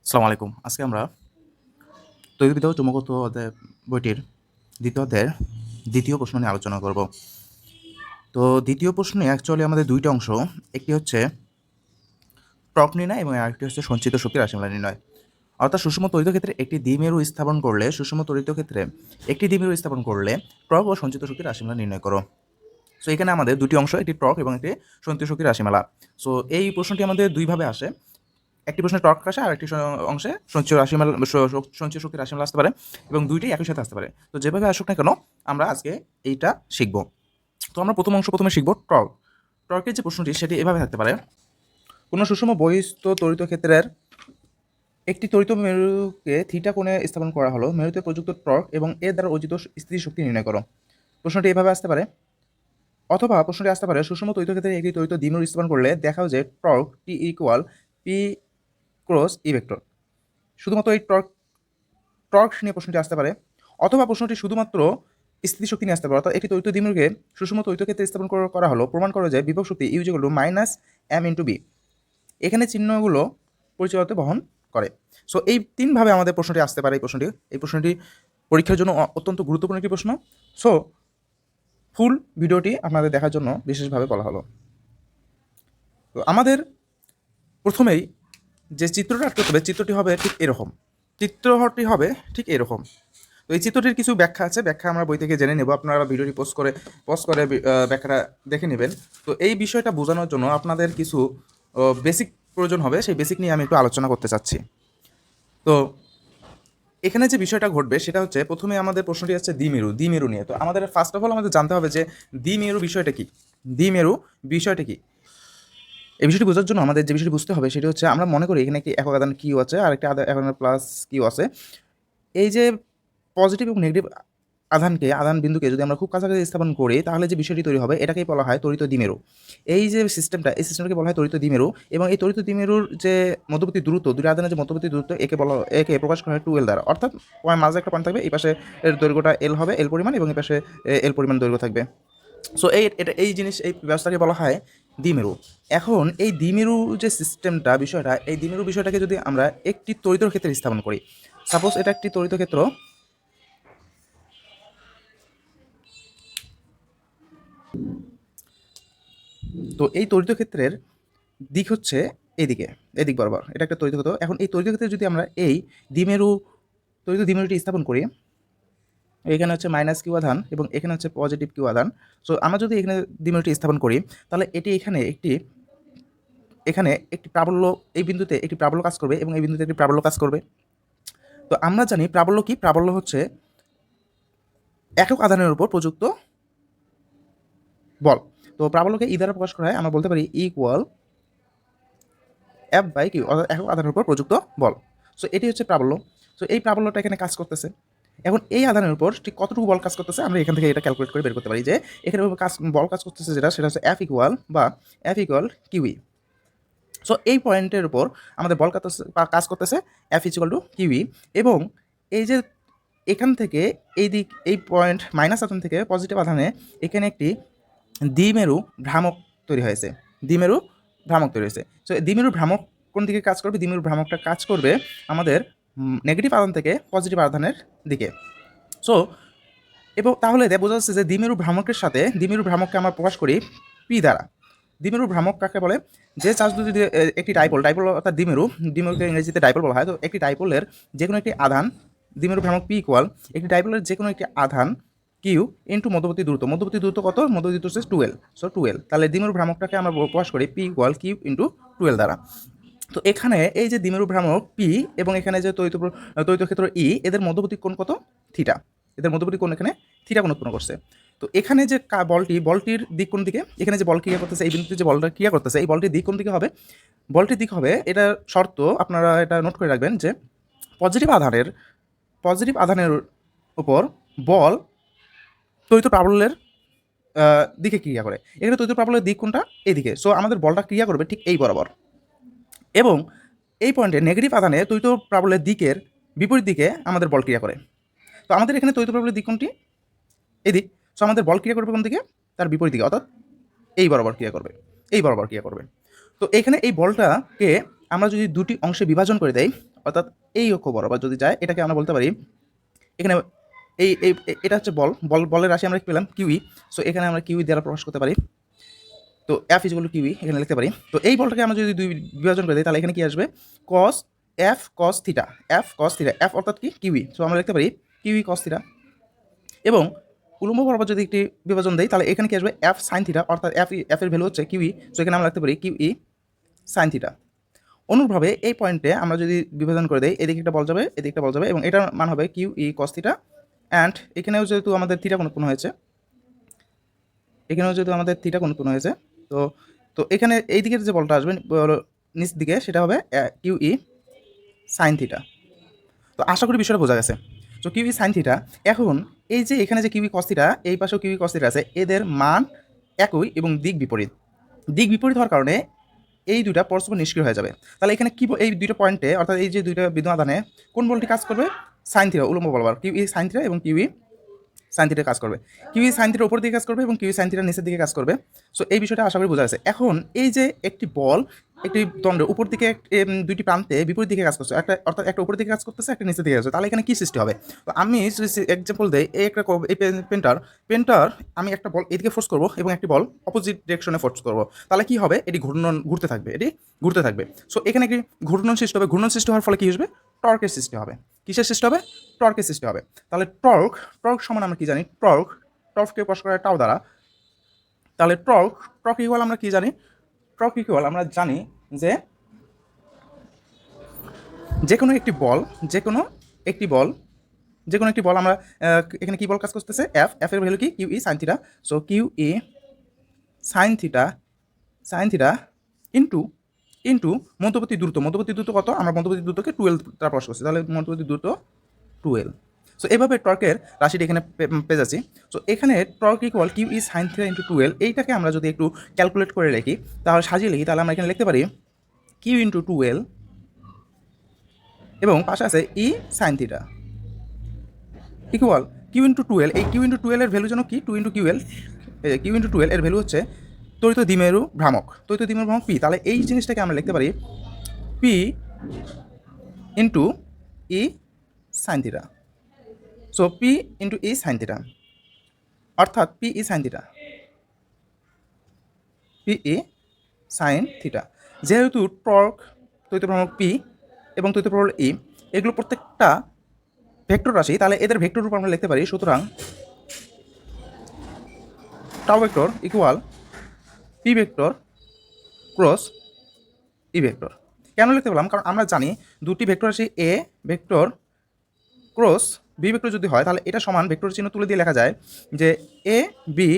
আসসালামু আলাইকুম। আজকে আমরা তড়িৎবিদ্যা ও চৌম্বকত্ব বইটির দ্বিতীয় অধ্যায়ের দ্বিতীয় প্রশ্ন নিয়ে আলোচনা করব। তো দ্বিতীয় প্রশ্নে অ্যাকচুয়ালি আমাদের ২ টা অংশ। একটি হচ্ছে টর্ক নির্ণয় এবং আরেকটি হচ্ছে সঞ্চিত শক্তির রাশিমালা নির্ণয়। অর্থাৎ সুষম তড়িৎ ক্ষেত্রে একটি দ্বিমেরু স্থাপন করলে টর্ক ও সঞ্চিত শক্তির রাশিমালা নির্ণয় করো। সো এখানে আমাদের ২টি অংশ, একটি টর্ক এবং একটি সঞ্চিত শক্তির রাশিমালা। সো এই প্রশ্নটি আমাদের ২ ভাবে আসে। একটি প্রশ্নে টর্ক আসে আর একটি অংশে সঞ্চয় শক্তির রাশিমালা আসতে পারে এবং দুইটাই একই সাথে আসতে পারে। তো যেভাবে আসুক না কেন আমরা আজকে এইটা শিখব। তো আমরা প্রথমে শিখব টর্ক। টর্কের যে প্রশ্নটি সেটি এভাবে থাকতে পারে: কোনো সুষম বহিস্থ তড়িৎ ক্ষেত্রের একটি তড়িৎ মেরুকে থিটা কোণে স্থাপন করা হলো, মেরুতে প্রযুক্ত টর্ক এবং এর দ্বারা অর্জিত স্থিতিশক্তি নির্ণয় করো। প্রশ্নটি এভাবে আসতে পারে। অথবা প্রশ্নটি আসতে পারে, সুষম তড়িৎ ক্ষেত্রে একটি তড়িৎ দ্বিমেরু স্থাপন করলে দেখাও যে টর্ক টি equal P cross E vector. শুধুমাত্র এই টর্ক নিয়ে প্রশ্নটি আসতে পারে। অথবা প্রশ্নটি শুধুমাত্র স্থিতিশক্তি নিয়ে আসতে পারে। অর্থাৎ একটি তড়িৎ দ্বিমেরুকে সুষম তড়িৎ ক্ষেত্রে স্থাপন করা হলো, প্রমাণ করে যে বিভব শক্তি U equal to minus M into B. এখানে চিহ্নগুলো পরিচয়তে বহন করে। সো এই তিনভাবে আমাদের প্রশ্নটি আসতে পারে। এই প্রশ্নটি পরীক্ষার জন্য অত্যন্ত গুরুত্বপূর্ণ একটি প্রশ্ন। সো ফুল ভিডিওটি আপনাদের দেখার জন্য বিশেষভাবে বলা হলো। তো আমাদের প্রথমেই যে চিত্রটা আঁকতে হবে, চিত্রটি হবে ঠিক এরকম। তো এই চিত্রটির কিছু ব্যাখ্যা আছে, ব্যাখ্যা আমরা বই থেকে জেনে নেব। আপনারা ভিডিওটি পজ করে ব্যাখ্যাটা দেখে নেবেন। তো এই বিষয়টা বোঝানোর জন্য আপনাদের কিছু বেসিক প্রয়োজন হবে, সেই বেসিক নিয়ে আমি একটু আলোচনা করতে চাচ্ছি। তো এখানে যে বিষয়টা ঘটবে সেটা হচ্ছে, প্রথমে আমাদের প্রশ্নটি হচ্ছে দ্বিমেরু নিয়ে। তো আমাদের ফার্স্ট অফ অল আমাদের জানতে হবে যে দ্বিমেরু বিষয়টা কি। এই বিষয়টি বোঝার জন্য আমাদের যে বিষয়টি বুঝতে হবে সেটি হচ্ছে, আমরা মনে করি এখানে একটি একক আধান কিউ আছে আর একটি একক আধান প্লাস কিউ আছে। এই যে পজিটিভ এবং নেগেটিভ আধান বিন্দুকে যদি আমরা খুব কাছাকাছি স্থাপন করি, তাহলে যে বিষয়টি তৈরি হবে এটাকেই বলা হয় তড়িৎ দ্বিমেরু। এই সিস্টেমটাকে বলা হয় তড়িৎ দ্বিমেরু। এবং এই তড়িৎ দ্বিমেরুর যে মধ্যবর্তী দূরত্ব, দুটি আধানের যে মধ্যবর্তী দূরত্ব, একে প্রকাশ করা হয় 2L দ্বারা। অর্থাৎ মাঝে একটা পয়েন্ট থাকবে, এই পাশে এর দৈর্ঘ্যটা এল হবে, এল পরিমাণ, এবং এই পাশে এল পরিমাণ দৈর্ঘ্য থাকবে। সো এই ব্যবস্থাকে বলা হয় দ্বিমেরু। এখন এই দ্বিমেরু যে এই দ্বিমেরু বিষয়টাকে যদি আমরা একটি তড়িৎ ক্ষেত্রে স্থাপন করি, সাপোজ এটা একটি তড়িৎ ক্ষেত্র। তো এই তড়িৎ ক্ষেত্রের দিক হচ্ছে এদিক বরাবর, এটা একটা তড়িৎ ক্ষেত্র। এখন এই তড়িৎ ক্ষেত্রে যদি আমরা এই তড়িৎ দ্বিমেরুটি স্থাপন করি, এখানে হচ্ছে মাইনাস কিউ আধান এবং এখানে হচ্ছে পজিটিভ কিউ আধান। সো আমরা যদি এখানে দ্বিমেরুটি স্থাপন করি, তাহলে এটি এখানে একটি প্রাবল্য, এই বিন্দুতে একটি প্রাবল্য কাজ করবে এবং এই বিন্দুতে একটি প্রাবল্য কাজ করবে। তো আমরা জানি প্রাবল্য কি? প্রাবল্য হচ্ছে একক আধানের উপর প্রযুক্ত বল। তো প্রাবল্যকে ই দ্বারা প্রকাশ করা হয়, আমরা বলতে পারি ইকুয়াল এফ বাই কিউ, অর্থাৎ একক আধানের উপর প্রযুক্ত বল। সো এটি হচ্ছে প্রাবল্য। সো এই প্রাবল্যটা এখানে কাজ করতেছে। এখন এই আধানের উপর ঠিক কতটুকু বল কাজ করতেছে আমরা এখান থেকে এটা ক্যালকুলেট করে বের করতে পারি যে এখানে বল কাজ করতেছে সেটা হচ্ছে এফ ইকুয়াল কিউই। সো এই পয়েন্টের উপর আমাদের বল কাজ করতেছে এফ ইকুয়াল টু কিউই। এবং এই যে এখান থেকে এই পয়েন্ট মাইনাস আধান থেকে পজিটিভ আধানে এখানে একটি দ্বিমেরু ভ্রামক তৈরি হয়েছে। সো দ্বিমেরু ভ্রামক কোন দিকে কাজ করবে? দ্বিমেরু ভ্রামকটা কাজ করবে আমাদের নেগেটিভ আধান থেকে পজিটিভ আধানের দিকে। সো এবং তাহলে বোঝা যাচ্ছে যে দ্বিমেরু ভ্রামককে আমরা প্রকাশ করি পি দ্বারা। দ্বিমেরু ভ্রামক কাকে বলে? যে চার্জ যদি একটি ডাইপোল অর্থাৎ দ্বিমেরুকে ইংরেজিতে ডাইপোল বলা হয়। তো একটি ডাইপোলের যে কোনো একটি আধান, দ্বিমেরু ভ্রামক পি ইকুয়াল একটি ডাইপোলের যে কোনো একটি আধান কিউ ইন্টু মধ্যবর্তী দূরত্ব কত? মধ্যবর্তী দূরত্ব হচ্ছে 2L। সো 2L, তাহলে দ্বিমেরু ভ্রামকটাকে আমরা প্রকাশ করি P equal Q into 2L দ্বারা। তো এখানে এই যে দ্বিমেরু ভ্রামক পি এবং এখানে যে তড়িৎ ক্ষেত্র ই, এদের মধ্যবর্তী কোণ কত? থিটা। এদের মধ্যবর্তী কোণ এখানে থিটা কোণ উৎপন্ন করছে। তো এখানে যে বলটির দিক কোন দিকে? এখানে যে বল ক্রিয়া করতেছে, এই বিন্দুতে যে বলটা ক্রিয়া করতেছে, এই বলটির দিক কোন দিকে হবে? বলটির দিক হবে, এটা শর্ত আপনারা এটা নোট করে রাখবেন যে পজিটিভ আধানের উপর বল তড়িৎ প্রাবল্যের দিকে ক্রিয়া করে। এখানে তড়িৎ প্রাবল্যের দিক কোনটা? এইদিকে। সো আমাদের বলটা ক্রিয়া করবে ঠিক এই বরাবর। এবং এই পয়েন্টে নেগেটিভ আধানে তড়িৎ প্রাবল্যের দিকের বিপরীত দিকে আমাদের বল ক্রিয়া করে। তো আমাদের এখানে তড়িৎ প্রাবল্যের দিক কোনটি? এদিক। সো আমাদের বল ক্রিয়া করবে কোন দিকে? তার বিপরীত দিকে, অর্থাৎ এই বরাবর ক্রিয়া করবে। তো এখানে এই বলটাকে আমরা যদি দুটি অংশে বিভাজন করে দেই, অর্থাৎ এই অক্ষ বরাবর যদি যায়, এটাকে আমরা বলতে পারি এখানে এটা হচ্ছে বলের রাশি আমরা কি পেলাম কিউই। সো এখানে আমরা কিউই দ্বারা প্রকাশ করতে পারি। তো F is equal to kiwi এখানে লিখতে পারি। তো এই বলটাকে আমরা যদি দুই বিভাজন করে দিই, তাহলে এখানে কি আসবে, কস এফ কস থিটা, এফ অর্থাৎ কি কিউই। সো আমরা লিখতে পারি কিউই কস থিটা। এবং উলম্ব বরাবর যদি একটি বিভাজন দেয়, তাহলে এখানে কি আসবে, এফ সাইন থিটা, অর্থাৎ এফ এর ভ্যালু হচ্ছে কিউই। সো এখানে আমরা লিখতে পারি কিউই সাইন থিটা। অনুরূপভাবে এই পয়েন্টে আমরা যদি বিভাজন করে দেই, এদিকে একটা বল যাবে, এদিকে একটা বল যাবে, এবং এটার মান হবে কিউই কস থিটা। অ্যান্ড এখানেও যেহেতু আমাদের থিটা কোণ উৎপন্ন হয়েছে, তো তো এখানে এই দিকের যে বলটা আসবে নিচ দিকে, সেটা হবে কিউই সাইন থিটা। তো আশা করি বিষয়টা বোঝা গেছে। তো কিউই সাইন থিটা, এখন এই যে এখানে যে কিউই কস থিটা, এই পাশেও কিউই কস থিটা আছে, এদের মান একই এবং দিক বিপরীত হওয়ার কারণে এই দুইটা পরস্পর নিষ্ক্রিয় হয়ে যাবে। তাহলে এখানে কি এই দুইটা পয়েন্টে, অর্থাৎ এই যে দুইটা বিদ্যমান আধানে কোন বলটি কাজ করবে, সাইন থিটা, উলম্ব বরাবর কিউই সাইন থিটা এবং কিউই সাইন থিটা কাজ করবে। কিউই সাইন থিটার উপর দিকে কাজ করবে এবং কিউই সাইন থিটার নিচের দিকে কাজ করবে। সো এই বিষয়টা আশা করি বোঝা যাচ্ছে। এখন এই যে একটি বল একটি দণ্ডের উপর দিকে দুইটি প্রান্তে বিপরীত দিকে কাজ করছে, অর্থাৎ একটা উপর দিকে কাজ করতেছে, একটা নিচের দিকে কাজ করছে, তাহলে এখানে কি সৃষ্টি হবে। তো আমি এক্সাম্পল দেই, এই পেন্টার আমি একটা বল এদিকে ফোর্স করবো এবং একটি বল অপোজিট ডিরেকশনে ফোর্স করবো, তাহলে কি হবে, এটি ঘুরতে থাকবে। সো এখানে কি ঘূর্ণন সৃষ্টি হবে, ঘূর্ণন সৃষ্টি হওয়ার ফলে কি আসবে, টর্কের সৃষ্টি হবে। কিসের সৃষ্টি হবে, টর্কের সৃষ্টি হবে। তাহলে টর্ক সমান আমরা কি জানি, টর্ককে প্রকাশ করা টাও দ্বারা। তাহলে টর্ক ইকুয়াল আমরা কি জানি, আমরা জানি যে যে কোনো একটি বল আমরা এখানে কি বল কাজ করতেছে, এফ এর ভ্যালু কি, kiwi sign theta. So kiwi sine theta into মধ্যবর্তী দূরত্ব কত, আমরা মধ্যবর্তী দূরত্বকে 12 দ্বারা প্রকাশ করছি, তাহলে মধ্যবর্তী দূরত্ব 12। সো এভাবে টর্কের রাশিটি এখানে পেয়ে যাচ্ছি। সো এখানে torque equal kiwi sine theta into 12, এইটাকে আমরা যদি একটু ক্যালকুলেট করে রাখি, তাহলে সাজিয়ে লিখি, তাহলে আমরা এখানে লিখতে পারি কিউ ইন্টু 12 এবং পাশে আছে E sine theta equal Q into 12। এই কিউ ইন্টু 12 এর ভ্যালু যেন কি, কিউ ইন্টু 12 এর ভ্যালু হচ্ছে তড়িৎ দ্বিমেরু ভ্রামক পি। তাহলে এই জিনিসটাকে আমরা লিখতে পারি P into E sine theta. So P into E sine theta, অর্থাৎ পি ই সাইন থিটা। যেহেতু টর্ক, তড়িৎ ভ্রামক পি এবং তড়িৎ প্রবল ই, এগুলো প্রত্যেকটা ভেক্টর রাশি, তাহলে এদের ভেক্টর রূপ আমরা লিখতে পারি। সুতরাং tau vector equal P vector cross E vector. কেন লিখতে পেলাম, কারণ আমরা জানি দুটি ভেক্টর রাশি A vector cross B vector যদি হয়, তাহলে এটা সমান ভেক্টর চিহ্ন তুলে দিয়ে লেখা যায় যে A B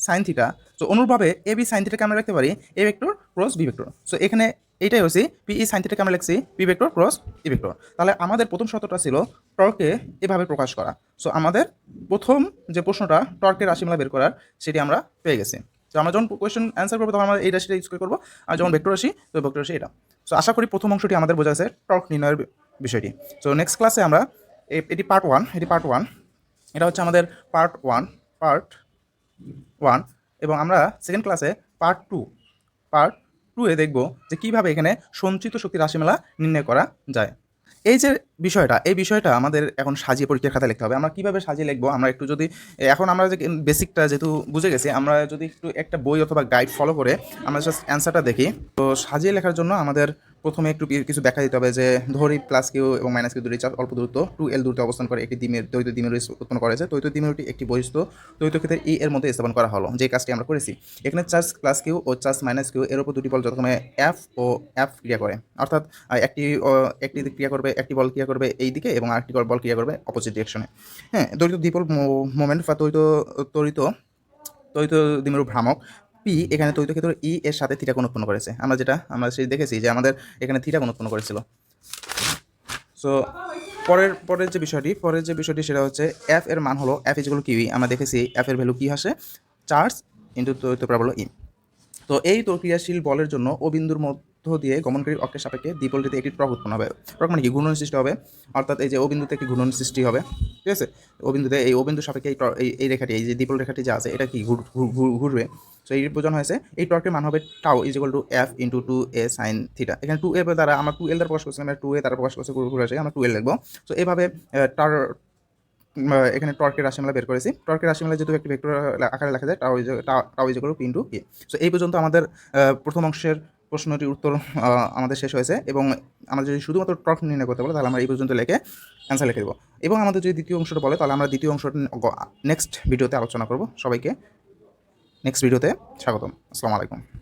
sine theta. So অনুরূপভাবে এ বি সাইন থিটাকে আমরা লিখতে পারি A vector cross B vector. So এখানে এইটাই হচ্ছে পি ই সাইন থিটাকে আমরা লিখছি P vector cross E vector. তাহলে আমাদের প্রথম শর্তটা ছিল টর্ককে এভাবে প্রকাশ করা। সো আমাদের প্রথম যে প্রশ্নটা টর্কের রাশিমালা বের করার, সেটি আমরা পেয়ে গেছি। তো আমরা যখন কোয়েশ্চেন অ্যান্সার করবো, তখন আমরা এই রাশিটা ইউজ করবো, আর যখন ভেক্টর রাশি, তো ভেক্টর রাশি এটা। সো আশা করি প্রথম অংশটি আমাদের বোঝা গেছে টর্ক নির্ণয়ের বিষয়টি। সো নেক্সট ক্লাসে আমরা এটি পার্ট ওয়ান, এটা হচ্ছে আমাদের পার্ট ওয়ান, এবং আমরা সেকেন্ড ক্লাসে পার্ট টু এ দেখব যে কীভাবে এখানে সঞ্চিত শক্তি রাশিমালা নির্ণয় করা যায়। এই বিষয়টা আমাদের এখন সাজিয়ে পরীক্ষার খাতায় লিখতে হবে। আমরা কীভাবে সাজিয়ে লিখবো, আমরা একটু যদি এখন আমরা যে বেসিকটা যেহেতু বুঝে গেছি, আমরা যদি একটু একটা বই অথবা গাইড ফলো করে আমরা জাস্ট অ্যান্সারটা দেখি। তো সাজিয়ে লেখার জন্য আমাদের প্রথমে একটু কিছু ব্যাখ্যা দিতে হবে যে ধরি প্লাস কিউ এবং মাইনাস কিউ দুটি চার্জ অল্প দূরত্ব 2L দূরত্বে অবস্থান করে একটি দ্বৈত দ্বিমেরু উৎপন্ন করেছে। দ্বৈত দ্বিমেরুটি একটি বহিস্থ দ্বৈত ক্ষেত্রে ই এর মধ্যে স্থাপন করা হলো, যে কাজটি আমরা করেছি। এখানে চার্জ প্লাস কিউ ও চার্জ মাইনাস কিউ এর উপর দুটি বল যথাক্রমে এফ ও এফ ক্রিয়া করে, অর্থাৎ একটি ক্রিয়া করবে, একটি বল ক্রিয়া করবে এই দিকে এবং আরেকটি বল ক্রিয়া করবে অপোজিট ডিরেকশনে। হ্যাঁ, দ্বৈত দ্বিপল মোমেন্ট বা তড়িৎ দ্বিমেরু ভ্রামক পি এখানে তড়িৎ ক্ষেত্র ই এর সাথে থিটা কোণ উৎপন্ন করেছে। আমরা সেই দেখেছি যে আমাদের এখানে থিটা কোণ উৎপন্ন করেছিল। সো পরের যে বিষয়টি সেটা হচ্ছে এফ এর মান হলো এফ ইকুয়াল কিউই। আমরা দেখেছি এফ এর ভ্যালু কি আসে, চার্জ ইন্টু তড়িৎ প্রবল ই। তো এই ক্রিয়াশীল বলের জন্য ও বিন্দুর দিয়ে গমনকারী অক্ষের সাপেক্ষে দ্বিপোলটিতে একটি টর্ক উৎপন্ন হবে। টর্ক মানে কি? ঘূর্ণন সৃষ্টি হবে, অর্থাৎ এই যে ও বিন্দুতে একটি ঘূর্ণন সৃষ্টি হবে, ঠিক আছে? ও বিন্দুতে এই ও বিন্দু সাপেক্ষে এই রেখাটি, এই যে দ্বিপোল রেখাটি যা আছে এটা কি ঘুরবে। সো এই বোঝানো হয়েছে এই টর্কের মান হবে tau is equal to F into 2a sin theta. এখানে 2a দ্বারা আমরা 2l দ্বারা প্রকাশ করছিলাম, 2a দ্বারা প্রকাশ করছে ঘুরে আসে, আমরা 2l লিখবো। সো এভাবে টার এখানে টর্কের রাশিমালা বের করেছি। টর্কের রাশিমালা যেহেতু একটি ভেক্টর আকারে লেখা যায়, tau is equal to P into A. So এই পর্যন্ত আমাদের প্রথম অংশের প্রশ্নটির উত্তর আমাদের শেষ হয়েছে, এবং আমরা যদি শুধুমাত্র টর্ক নির্ণয় করতে বলে তাহলে আমরা এই পর্যন্ত লিখে অ্যান্সার লিখে দেবো। এবং আমাদের যদি দ্বিতীয় অংশটা বলে তাহলে আমরা দ্বিতীয় অংশটা নেক্সট ভিডিওতে আলোচনা করব। সবাইকে নেক্সট ভিডিওতে স্বাগতম। আসসালামু আলাইকুম।